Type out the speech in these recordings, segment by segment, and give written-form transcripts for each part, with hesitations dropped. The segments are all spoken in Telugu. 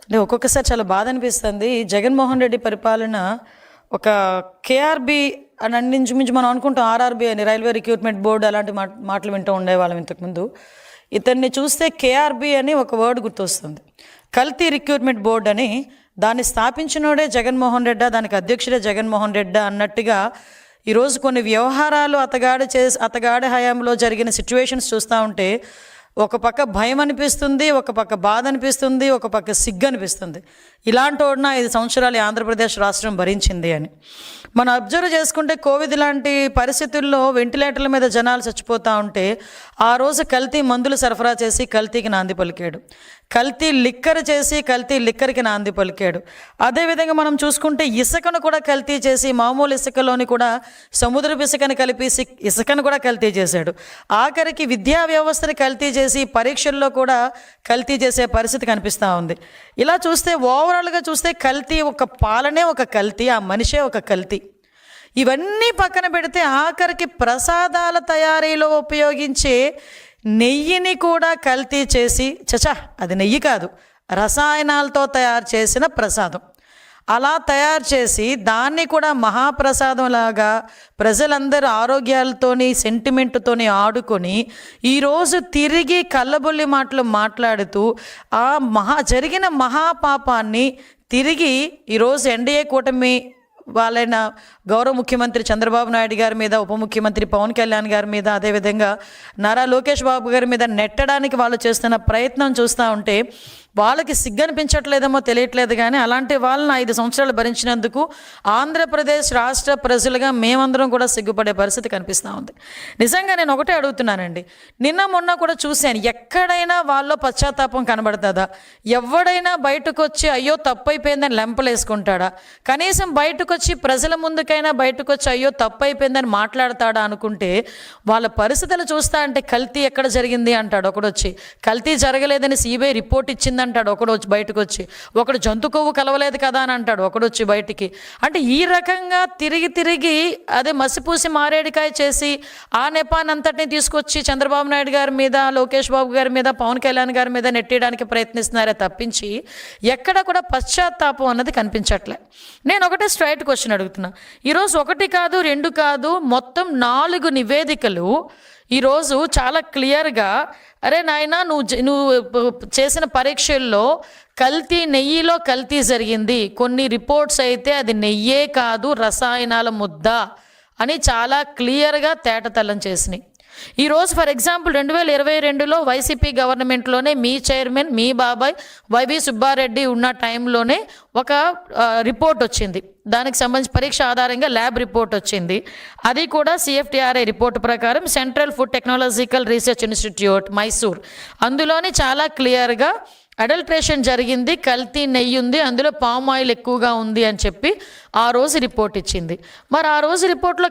అంటే ఒక్కొక్కసారి చాలా బాధ అనిపిస్తుంది. జగన్మోహన్ రెడ్డి పరిపాలన ఒక కేఆర్బి అని ఇంచుమించు మనం అనుకుంటాం, ఆర్ఆర్బి అని, రైల్వే రిక్రూట్మెంట్ బోర్డు, అలాంటి మాటలు వింటూ ఉండేవాళ్ళం ఇంతకుముందు. ఇతన్ని చూస్తే కేఆర్బి అని ఒక వర్డ్ గుర్తొస్తుంది. కల్తీ రిక్రూట్మెంట్ బోర్డు అని. దాన్ని స్థాపించినోడే జగన్మోహన్ రెడ్డా, దానికి అధ్యక్షుడే జగన్మోహన్ రెడ్డా అన్నట్టుగా ఈరోజు కొన్ని వ్యవహారాలు అతగాడి హయాంలో జరిగిన సిచ్యువేషన్స్ చూస్తూ ఉంటే ఒక పక్క భయం అనిపిస్తుంది, ఒక పక్క బాధ అనిపిస్తుంది, ఒక పక్క సిగ్గు అనిపిస్తుంది. ఇలాంటి వాడిన 5 సంవత్సరాలు ఆంధ్రప్రదేశ్ రాష్ట్రం భరించింది అని మనం అబ్జర్వ్ చేసుకుంటే, కోవిడ్ లాంటి పరిస్థితుల్లో వెంటిలేటర్ల మీద జనాలు చచ్చిపోతూ ఉంటే ఆ రోజు కల్తీ మందులు సరఫరా చేసి కల్తీకి నాంది పలికాడు, కల్తీ లిక్కర్ చేసి కల్తీ లిక్కర్కి నాంది పలికాడు. అదేవిధంగా మనం చూసుకుంటే ఇసుకను కూడా కల్తీ చేసి, మామూలు ఇసుకలోని కూడా సముద్రపు ఇసుకని కలిపి ఇసుకను కూడా కల్తీ చేశాడు. ఆఖరికి విద్యా వ్యవస్థని కల్తీ చేసి పరీక్షల్లో కూడా కల్తీ చేసే పరిస్థితి కనిపిస్తూ ఉంది. ఇలా చూస్తే ఓవరాల్గా చూస్తే కల్తీ, ఒక పాలనే ఒక కల్తీ, ఆ మనిషే ఒక కల్తీ. ఇవన్నీ పక్కన పెడితే ఆఖరికి ప్రసాదాల తయారీలో ఉపయోగించే నెయ్యిని కూడా కల్తీ చేసి, అది నెయ్యి కాదు, రసాయనాలతో తయారు చేసిన ప్రసాదం, అలా తయారు చేసి దాన్ని కూడా మహాప్రసాదంలాగా ప్రజలందరూ ఆరోగ్యాలతోని సెంటిమెంట్తోని ఆడుకొని ఈరోజు తిరిగి కళ్ళబొల్లి మాటలు మాట్లాడుతూ ఆ జరిగిన మహాపాపాన్ని తిరిగి ఈరోజు ఎన్డీఏ కూటమి వాళ్ళైన గౌరవ ముఖ్యమంత్రి చంద్రబాబు నాయుడు గారి మీద, ఉప ముఖ్యమంత్రి పవన్ కళ్యాణ్ గారి మీద, అదేవిధంగా నారా లోకేష్ బాబు గారి మీద నెట్టడానికి వాళ్ళు చేస్తున్న ప్రయత్నం చూస్తూ ఉంటే వాళ్ళకి సిగ్గనిపించట్లేదేమో తెలియట్లేదు. కానీ అలాంటి వాళ్ళని 5 సంవత్సరాలు భరించినందుకు ఆంధ్రప్రదేశ్ రాష్ట్ర ప్రజలుగా మేమందరం కూడా సిగ్గుపడే పరిస్థితి కనిపిస్తూ ఉంది. నిజంగా నేను ఒకటే అడుగుతున్నానండి, నిన్న మొన్న కూడా చూశాను, ఎక్కడైనా వాళ్ళలో పశ్చాత్తాపం కనబడుతుందా? ఎవడైనా బయటకు వచ్చి అయ్యో తప్పైపోయిందని లెంపలేసుకుంటాడా? కనీసం బయటకు వచ్చి ప్రజల ముందుకైనా బయటకు వచ్చి అయ్యో తప్పైపోయిందని మాట్లాడతాడా అనుకుంటే, వాళ్ళ పరిస్థితులు చూస్తా అంటే కల్తీ ఎక్కడ జరిగింది అంటాడు ఒకడొచ్చి, కల్తీ జరగలేదని సిబిఐ రిపోర్ట్ ఇచ్చింది అంటాడు ఒకడు వచ్చి, బయటకు వచ్చి ఒకడు జంతు కొవ్వు కలవలేదు కదా అని అంటాడు ఒకడొచ్చి బయటికి. అంటే ఈ రకంగా తిరిగి అదే మసిపూసి మారేడికాయ చేసి ఆ నెపానంతటిని తీసుకొచ్చి చంద్రబాబు నాయుడు గారి మీద, లోకేష్ బాబు గారి మీద, పవన్ కళ్యాణ్ గారి మీద నెట్టేయడానికి ప్రయత్నిస్తున్నారే తప్పించి ఎక్కడ కూడా పశ్చాత్తాపం అన్నది కనిపించట్లే. నేను ఒకటే స్ట్రైట్ క్వశ్చన్ అడుగుతున్నా. ఈరోజు 1 కాదు 2 కాదు, మొత్తం 4 నివేదికలు ఈరోజు చాలా క్లియర్గా, అరే నాయన నువ్వు చేసిన పరీక్షల్లో నెయ్యిలో కల్తీ జరిగింది, కొన్ని రిపోర్ట్స్ అయితే అది నెయ్యే కాదు రసాయనాల ముద్ద అని చాలా క్లియర్గా తేటతెల్లం చేసినాయి. ఈరోజు ఫర్ ఎగ్జాంపుల్ 2022లో వైసీపీ గవర్నమెంట్లోనే మీ చైర్మన్, మీ బాబాయ్ వైవి సుబ్బారెడ్డి ఉన్న టైంలోనే ఒక రిపోర్ట్ వచ్చింది, దానికి సంబంధించి పరీక్ష ఆధారంగా ల్యాబ్ రిపోర్ట్ వచ్చింది. అది కూడా CFTRI రిపోర్ట్ ప్రకారం central food technological research institute Mysore, అందులోని చాలా క్లియర్గా అడల్ట్రేషన్ జరిగింది, కల్తీ నెయ్యి ఉంది, అందులో పామ్ ఆయిల్ ఎక్కువగా ఉంది అని చెప్పి ఆ రోజు రిపోర్ట్ ఇచ్చింది. మరి ఆ రోజు రిపోర్ట్లో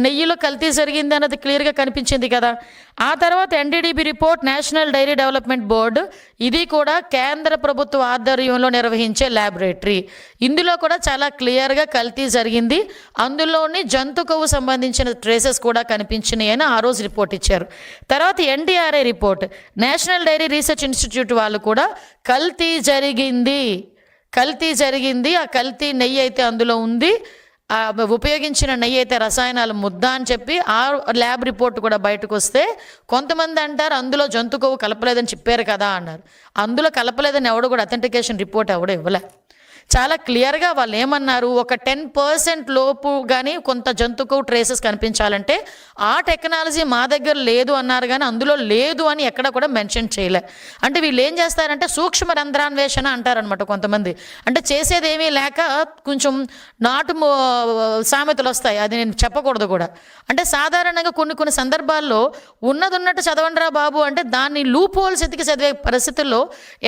నెయ్యిలో కల్తీ జరిగింది అన్నది క్లియర్గా కనిపించింది కదా. ఆ తర్వాత NDDB report, national dairy development board, ఇది కూడా కేంద్ర ప్రభుత్వ ఆధ్వర్యంలో నిర్వహించే ల్యాబొరేటరీ, ఇందులో కూడా చాలా క్లియర్గా కల్తీ జరిగింది, అందులోని జంతు కొవ్వు సంబంధించిన ట్రేసెస్ కూడా కనిపించినాయి అని ఆ రోజు రిపోర్ట్ ఇచ్చారు. తర్వాత NDRI report, national dairy research institute వాళ్ళు కూడా కల్తీ జరిగింది, ఆ కల్తీ నెయ్యి అయితే అందులో ఉంది, ఉపయోగించిన నెయ్యి అయితే రసాయనాల ముద్ద అని చెప్పి ఆ ల్యాబ్ రిపోర్ట్ కూడా బయటకు వస్తే కొంతమంది అంటారు అందులో జంతు కొవ్వు కలపలేదని చెప్పారు కదా అన్నారు. అందులో కలపలేదని ఎవడు కూడా అథెంటికేషన్ రిపోర్ట్ ఎవడో ఇవ్వలే. చాలా క్లియర్గా వాళ్ళు ఏమన్నారు, ఒక 10% లోపు కానీ కొంత జంతు కొవ్వు ట్రేసెస్ కనిపించాలంటే ఆ టెక్నాలజీ మా దగ్గర లేదు అన్నారు, కానీ అందులో లేదు అని ఎక్కడ కూడా మెన్షన్ చేయలే. అంటే వీళ్ళు ఏం చేస్తారంటే సూక్ష్మ రంధ్రాన్వేషణ అంటారనమాట కొంతమంది. అంటే చేసేది ఏమీ లేక కొంచెం నాటు సామెతలు వస్తాయి, అది నేను చెప్పకూడదు కూడా. అంటే సాధారణంగా కొన్ని సందర్భాల్లో ఉన్నట్టు చదవండిరా బాబు అంటే దాన్ని లూప్ హోల్స్ ఎతికి చదివే పరిస్థితుల్లో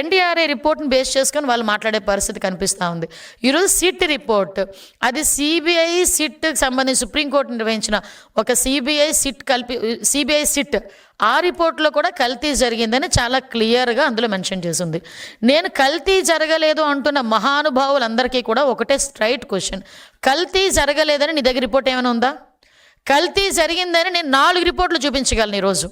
NDRI రిపోర్ట్ని బేస్ చేసుకొని వాళ్ళు మాట్లాడే పరిస్థితి కనిపిస్తుంది ఉంది. ఈరోజు సిట్ రిపోర్ట్, అది CBI సిట్ సంబంధించి సుప్రీంకోర్టు నిర్వహించిన ఒక CBI సిట్, ఆ రిపోర్ట్లో కూడా కల్తీ జరిగిందని చాలా క్లియర్గా అందులో మెన్షన్ చేసింది. నేను కల్తీ జరగలేదు అంటున్న మహానుభావులందరికీ కూడా ఒకటే స్ట్రైట్ క్వశ్చన్, కల్తీ జరగలేదని నీ దగ్గర రిపోర్ట్ ఏమైనా ఉందా? కల్తీ జరిగిందని నేను 4 రిపోర్ట్లు చూపించగలను ఈరోజు.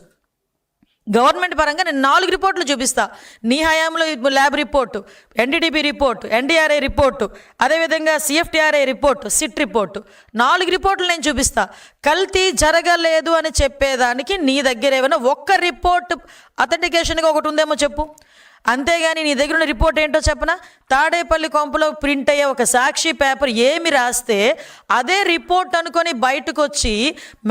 గవర్నమెంట్ పరంగా నేను 4 రిపోర్ట్లు చూపిస్తా. నీ హయాంలో lab report, NDDB report, NDRI report, అదేవిధంగా సిఎఫ్టీఆర్ఐ రిపోర్టు, సిట్ రిపోర్టు, 4 రిపోర్ట్లు నేను చూపిస్తా. కల్తీ జరగలేదు అని చెప్పేదానికి నీ దగ్గర ఏమైనా ఒక్క రిపోర్ట్ అథెంటికేషన్గా ఒకటి ఉందేమో చెప్పు. అంతేగాని నీ దగ్గర ఉన్న రిపోర్ట్ ఏంటో చెప్పనా? తాడేపల్లి కొంపలో ప్రింట్ అయ్యే ఒక సాక్షి పేపర్ ఏమి రాస్తే అదే రిపోర్ట్ అనుకొని బయటకు వచ్చి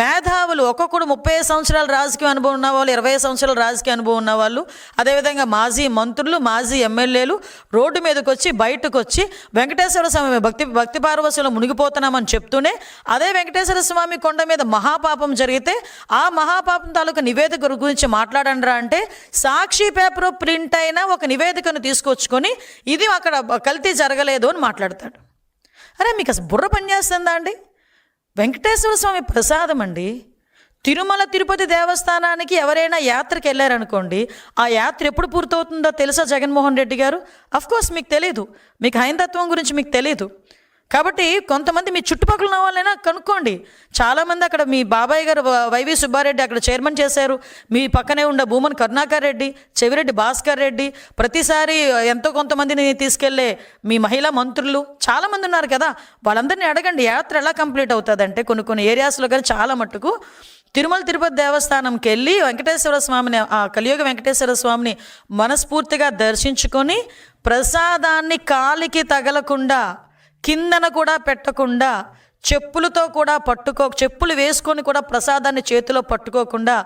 మేధావులు, ఒక్కొక్కడు 30 సంవత్సరాల రాజకీయ అనుభవం ఉన్నవాళ్ళు, 20 సంవత్సరాల రాజకీయ అనుభవం ఉన్నవాళ్ళు, అదేవిధంగా మాజీ మంత్రులు, మాజీ ఎమ్మెల్యేలు రోడ్డు మీదకి వచ్చి బయటకు వచ్చి వెంకటేశ్వర స్వామి భక్తి పార్వశంలో మునిగిపోతున్నామని చెప్తూనే అదే వెంకటేశ్వర స్వామి కొండ మీద మహాపాపం జరిగితే ఆ మహాపాపం తాలూకు నివేదిక గురించి మాట్లాడండిరా అంటే సాక్షి పేపర్ ప్రింట్ అయిన ఒక నివేదికను తీసుకొచ్చుకొని ఇది అక్కడ కల్తీ జరగలేదు అని మాట్లాడతాడు. అరే మీకు అసలు బుర్ర పనిచేస్తుందా అండి? వెంకటేశ్వర స్వామి ప్రసాదం అండి. తిరుమల తిరుపతి దేవస్థానానికి ఎవరైనా యాత్రకి వెళ్ళారనుకోండి, ఆ యాత్ర ఎప్పుడు పూర్తవుతుందో తెలుసా జగన్మోహన్ రెడ్డి గారు? అఫ్కోర్స్ మీకు తెలీదు, మీకు హైందత్వం గురించి మీకు తెలీదు. కాబట్టి కొంతమంది మీ చుట్టుపక్కల ఉన్న వాళ్ళైనా కనుక్కోండి. చాలామంది అక్కడ మీ బాబాయ్ గారు వైవి సుబ్బారెడ్డి అక్కడ చైర్మన్ చేశారు. మీ పక్కనే ఉన్న భూమన్ కరుణాకర్ రెడ్డి, చెవిరెడ్డి భాస్కర్ రెడ్డి, ప్రతిసారి ఎంతో కొంతమందిని తీసుకెళ్లే మీ మహిళా మంత్రులు చాలామంది ఉన్నారు కదా, వాళ్ళందరినీ అడగండి యాత్ర ఎలా కంప్లీట్ అవుతుందంటే కొన్ని ఏరియాస్లో కానీ చాలా మట్టుకు తిరుమల తిరుపతి దేవస్థానంకి వెళ్ళి వెంకటేశ్వర స్వామిని, ఆ కలియుగ వెంకటేశ్వర స్వామిని మనస్ఫూర్తిగా దర్శించుకొని ప్రసాదాన్ని కాలికి తగలకుండా, కిందన కూడా పెట్టకుండా, చెప్పులతో కూడా చెప్పులు వేసుకొని కూడా ప్రసాదాన్ని చేతిలో పట్టుకోకుండా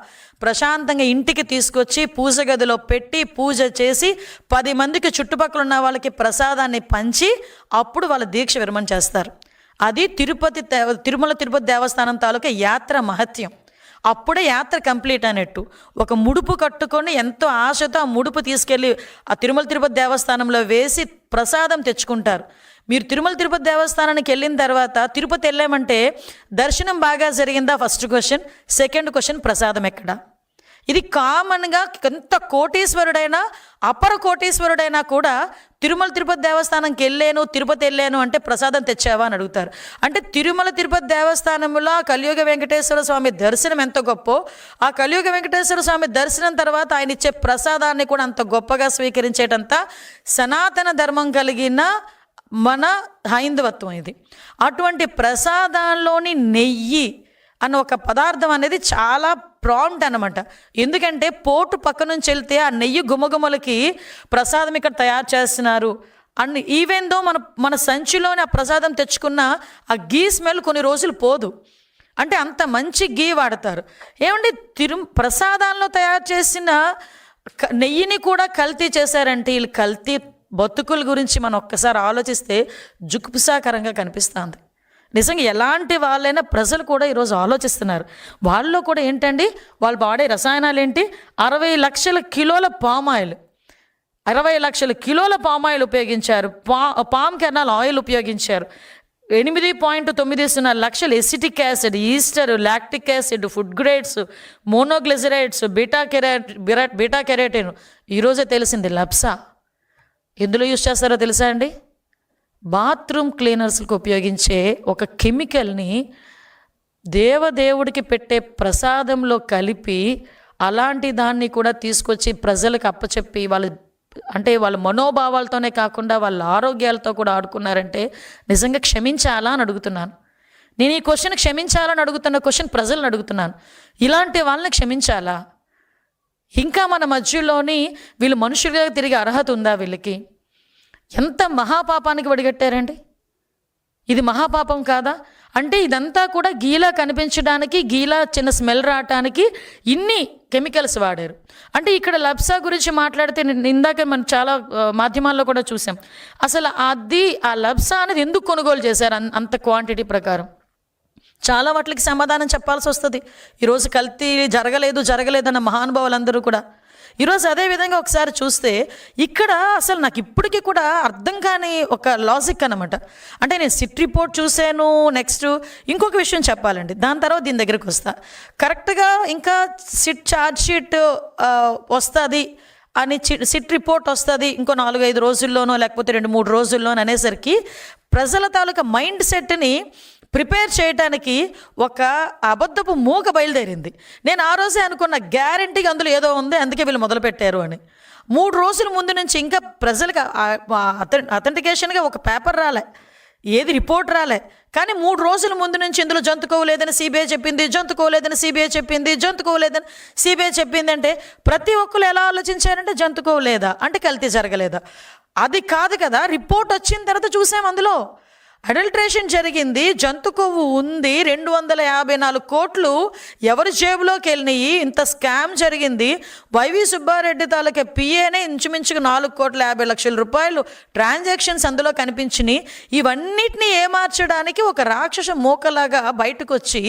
ప్రశాంతంగా ఇంటికి తీసుకొచ్చి పూజ గదిలో పెట్టి పూజ చేసి 10 మందికి చుట్టుపక్కల ఉన్న వాళ్ళకి ప్రసాదాన్ని పంచి అప్పుడు వాళ్ళ దీక్ష విరమణ చేస్తారు. అది తిరుమల తిరుపతి దేవస్థానం తాలూకా యాత్ర మహత్యం. అప్పుడే యాత్ర కంప్లీట్ అయినట్టు. ఒక ముడుపు కట్టుకొని ఎంతో ఆశతో ఆ ముడుపు తీసుకెళ్ళి ఆ తిరుమల తిరుపతి దేవస్థానంలో వేసి ప్రసాదం తెచ్చుకుంటారు. మీరు తిరుమల తిరుపతి దేవస్థానానికి వెళ్ళిన తర్వాత తిరుపతి వెళ్ళామంటే దర్శనం బాగా జరిగిందా ఫస్ట్ క్వశ్చన్. సెకండ్ క్వశ్చన్, ప్రసాదం ఎక్కడా? ఇది కామన్గా ఎంత కోటీశ్వరుడైనా అపర కోటీశ్వరుడైనా కూడా తిరుమల తిరుపతి దేవస్థానంకి తిరుపతి వెళ్ళాను అంటే ప్రసాదం తెచ్చావా అని అడుగుతారు. అంటే తిరుమల తిరుపతి దేవస్థానంలో కలియుగ వెంకటేశ్వర స్వామి దర్శనం ఎంత గొప్పో, ఆ కలియుగ వెంకటేశ్వర స్వామి దర్శనం తర్వాత ఆయన ఇచ్చే ప్రసాదాన్ని కూడా అంత గొప్పగా స్వీకరించేటంత సనాతన ధర్మం కలిగిన మన హైందవత్వం ఇది. అటువంటి ప్రసాదాల్లోని నెయ్యి అన్న ఒక పదార్థం అనేది చాలా ప్రాంప్ట్ అనమాట. ఎందుకంటే పోటు పక్క నుంచి వెళ్తే ఆ నెయ్యి గుమగుమలకి ప్రసాదం ఇక్కడ తయారు చేస్తున్నారు అండ్ ఈవెన్ దో మన సంచిలోని ఆ ప్రసాదం తెచ్చుకున్న ఆ గీ స్మెల్ కొన్ని రోజులు పోదు. అంటే అంత మంచి గీ వాడతారు. ఏమంటే ప్రసాదాల్లో తయారు చేసిన నెయ్యిని కూడా కల్తీ చేశారంటే వీళ్ళు కల్తీ బతుకుల గురించి మనం ఒక్కసారి ఆలోచిస్తే జుగుప్సాకరంగా కనిపిస్తుంది. నిజంగా ఎలాంటి వాళ్ళైనా ప్రజలు కూడా ఈరోజు ఆలోచిస్తున్నారు. వాళ్ళలో కూడా ఏంటండి, వాళ్ళు వాడే రసాయనాలు ఏంటి? 60 లక్షల కిలోల పామాయిల్, 60 లక్షల కిలోల పామాయిల్ ఉపయోగించారు. పామ్ కెర్నల్ ఆయిల్ ఉపయోగించారు. 8.90 లక్షల acetic acid, Easter, lactic acid, food grades, monoglycerides, beta carotene. ఈరోజే తెలిసింది లప్సా ఎందులో యూజ్ చేస్తారో తెలుసా అండి? బాత్రూమ్ క్లీనర్స్కి ఉపయోగించే ఒక కెమికల్ని దేవుడికి పెట్టే ప్రసాదంలో కలిపి అలాంటి దాన్ని కూడా తీసుకొచ్చి ప్రజలకు అప్పచెప్పి వాళ్ళ మనోభావాలతోనే కాకుండా వాళ్ళ ఆరోగ్యాలతో కూడా ఆడుకున్నారంటే నిజంగా క్షమించాలా అని అడుగుతున్నాను. నేను ఈ క్వశ్చన్ క్షమించాలని అడుగుతున్న క్వశ్చన్ ప్రజలను అడుగుతున్నాను. ఇలాంటి వాళ్ళని క్షమించాలా? ఇంకా మన మధ్యలోని వీళ్ళు మనుషులుగా తిరిగే అర్హత ఉందా వీళ్ళకి? ఎంత మహాపాపానికి వడిగట్టారండి. ఇది మహాపాపం కాదా? అంటే ఇదంతా కూడా గీలా కనిపించడానికి, గీలా చిన్న స్మెల్ రావటానికి ఇన్ని కెమికల్స్ వాడారు. అంటే ఇక్కడ లప్సా గురించి మాట్లాడితే ఇందాక మనం చాలా మాధ్యమాల్లో కూడా చూసాం. అసలు ఆ లప్సా అనేది ఎందుకు కొనుగోలు చేశారు అంత క్వాంటిటీ ప్రకారం? చాలా వాటికి సమాధానం చెప్పాల్సి వస్తుంది. ఈరోజు కల్తీ జరగలేదన్న మహానుభావులందరూ కూడా. ఈరోజు అదేవిధంగా ఒకసారి చూస్తే ఇక్కడ అసలు నాకు ఇప్పటికీ కూడా అర్థం కాని ఒక లాజిక్ అనమాట. అంటే నేను సిట్ రిపోర్ట్ చూశాను, నెక్స్ట్ ఇంకొక విషయం చెప్పాలండి, దాని తర్వాత దీని దగ్గరికి వస్తా. కరెక్ట్గా ఇంకా సిట్ ఛార్జ్ షీట్ వస్తుంది అని, సిట్ రిపోర్ట్ వస్తుంది ఇంకో 4-5 రోజుల్లోనో లేకపోతే 2-3 రోజుల్లోనో అనేసరికి ప్రజల తాలూకా మైండ్ సెట్ని ప్రిపేర్ చేయడానికి ఒక అబద్ధపు మూక బయలుదేరింది. నేను ఆ రోజే అనుకున్న, గ్యారంటీగా అందులో ఏదో ఉంది, అందుకే వీళ్ళు మొదలుపెట్టారు అని. 3 రోజుల ముందు నుంచి ఇంకా ప్రజలకు అథెంటికేషన్గా ఒక పేపర్ రాలే, ఏది రిపోర్ట్ రాలే. కానీ 3 రోజుల ముందు నుంచి ఇందులో జంతుకోలేదని సిబిఐ చెప్పింది, జంతుకోలేదని సిబిఐ చెప్పింది, జంతుకోలేదని సిబిఐ చెప్పింది. అంటే ప్రతి ఒక్కరు ఎలా ఆలోచించారంటే జంతుకోలేదా అంటే కల్తీ జరగలేదా? అది కాదు కదా, రిపోర్ట్ వచ్చిన తర్వాత చూసాం అందులో అడల్ట్రేషన్ జరిగింది, జంతు కొవ్వు ఉంది, 254 కోట్లు ఎవరి జేబులోకి వెళ్ళినాయి, ఇంత స్కామ్ జరిగింది. వైవి సుబ్బారెడ్డి తాలూకా పిఏనే ఇంచుమించుగా 4,50,00,000 రూపాయలు ట్రాన్సాక్షన్స్ అందులో కనిపించినాయి. ఇవన్నిటినీ ఏమార్చడానికి ఒక రాక్షస మూకలాగా బయటకు వచ్చి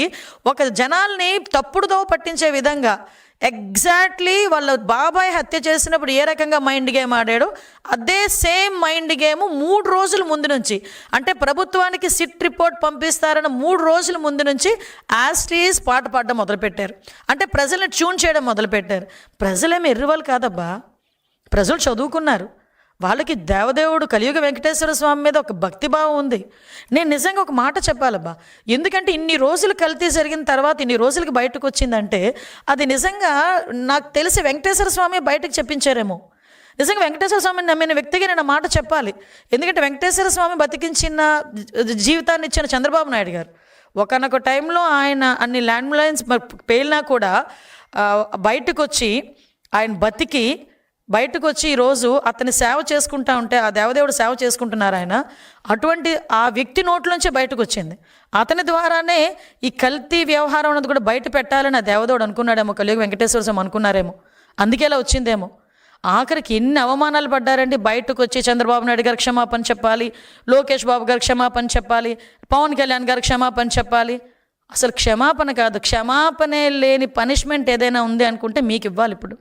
ఒక జనాల్ని తప్పుడుదో పట్టించే విధంగా ఎగ్జాక్ట్లీ వాళ్ళ బాబాయ్ హత్య చేసినప్పుడు ఏ రకంగా మైండ్ గేమ్ ఆడాడో అదే సేమ్ మైండ్ గేమ్ 3 రోజుల ముందు నుంచి, అంటే ప్రభుత్వానికి సిట్ రిపోర్ట్ పంపిస్తారన్న 3 రోజుల ముందు నుంచి యాస్టీస్ పాట పాడడం మొదలుపెట్టారు. అంటే ప్రజల్ని ట్యూన్ చేయడం మొదలుపెట్టారు. ప్రజలేమి ఎర్రివాళ్ళు కాదబ్బా, ప్రజలు చదువుకున్నారు. వాళ్ళకి దేవదేవుడు కలియుగ వెంకటేశ్వర స్వామి మీద ఒక భక్తిభావం ఉంది. నేను నిజంగా ఒక మాట చెప్పాలబ్బా, ఎందుకంటే ఇన్ని రోజులు కల్తీ జరిగిన తర్వాత ఇన్ని రోజులకి బయటకు వచ్చిందంటే అది నిజంగా నాకు తెలిసి వెంకటేశ్వర స్వామి బయటకు చెప్పించారేమో. నిజంగా వెంకటేశ్వర స్వామిని నమ్మిన వ్యక్తిగా నేను మాట చెప్పాలి. ఎందుకంటే వెంకటేశ్వర స్వామి బతికించిన జీవితాన్ని ఇచ్చిన చంద్రబాబు నాయుడు గారు ఒకనొక టైంలో ఆయన అన్ని ల్యాండ్ లైన్స్ పేలినా కూడా బయటకు వచ్చి ఆయన బతికి బయటకు వచ్చి ఈరోజు అతని సేవ చేసుకుంటా ఉంటే, ఆ దేవదేవుడు సేవ చేసుకుంటున్నారు ఆయన, అటువంటి ఆ వ్యక్తి నోట్లోంచే బయటకు వచ్చింది. అతని ద్వారానే ఈ కల్తీ వ్యవహారం అన్నది కూడా బయట పెట్టాలని ఆ దేవదేవుడు అనుకున్నాడేమో, కలియుగ వెంకటేశ్వర స్వామి అనుకున్నారేమో, అందుకే ఇలా వచ్చిందేమో. ఆఖరికి ఎన్ని అవమానాలు పడ్డారండి. బయటకు వచ్చి చంద్రబాబు నాయుడు గారు క్షమాపణ చెప్పాలి, లోకేష్ బాబు గారు క్షమాపణ చెప్పాలి, పవన్ కళ్యాణ్ గారు క్షమాపణ చెప్పాలి. అసలు క్షమాపణ కాదు, క్షమాపణే లేని పనిష్మెంట్ ఏదైనా ఉంది అనుకుంటే మీకు ఇవ్వాలి ఇప్పుడు.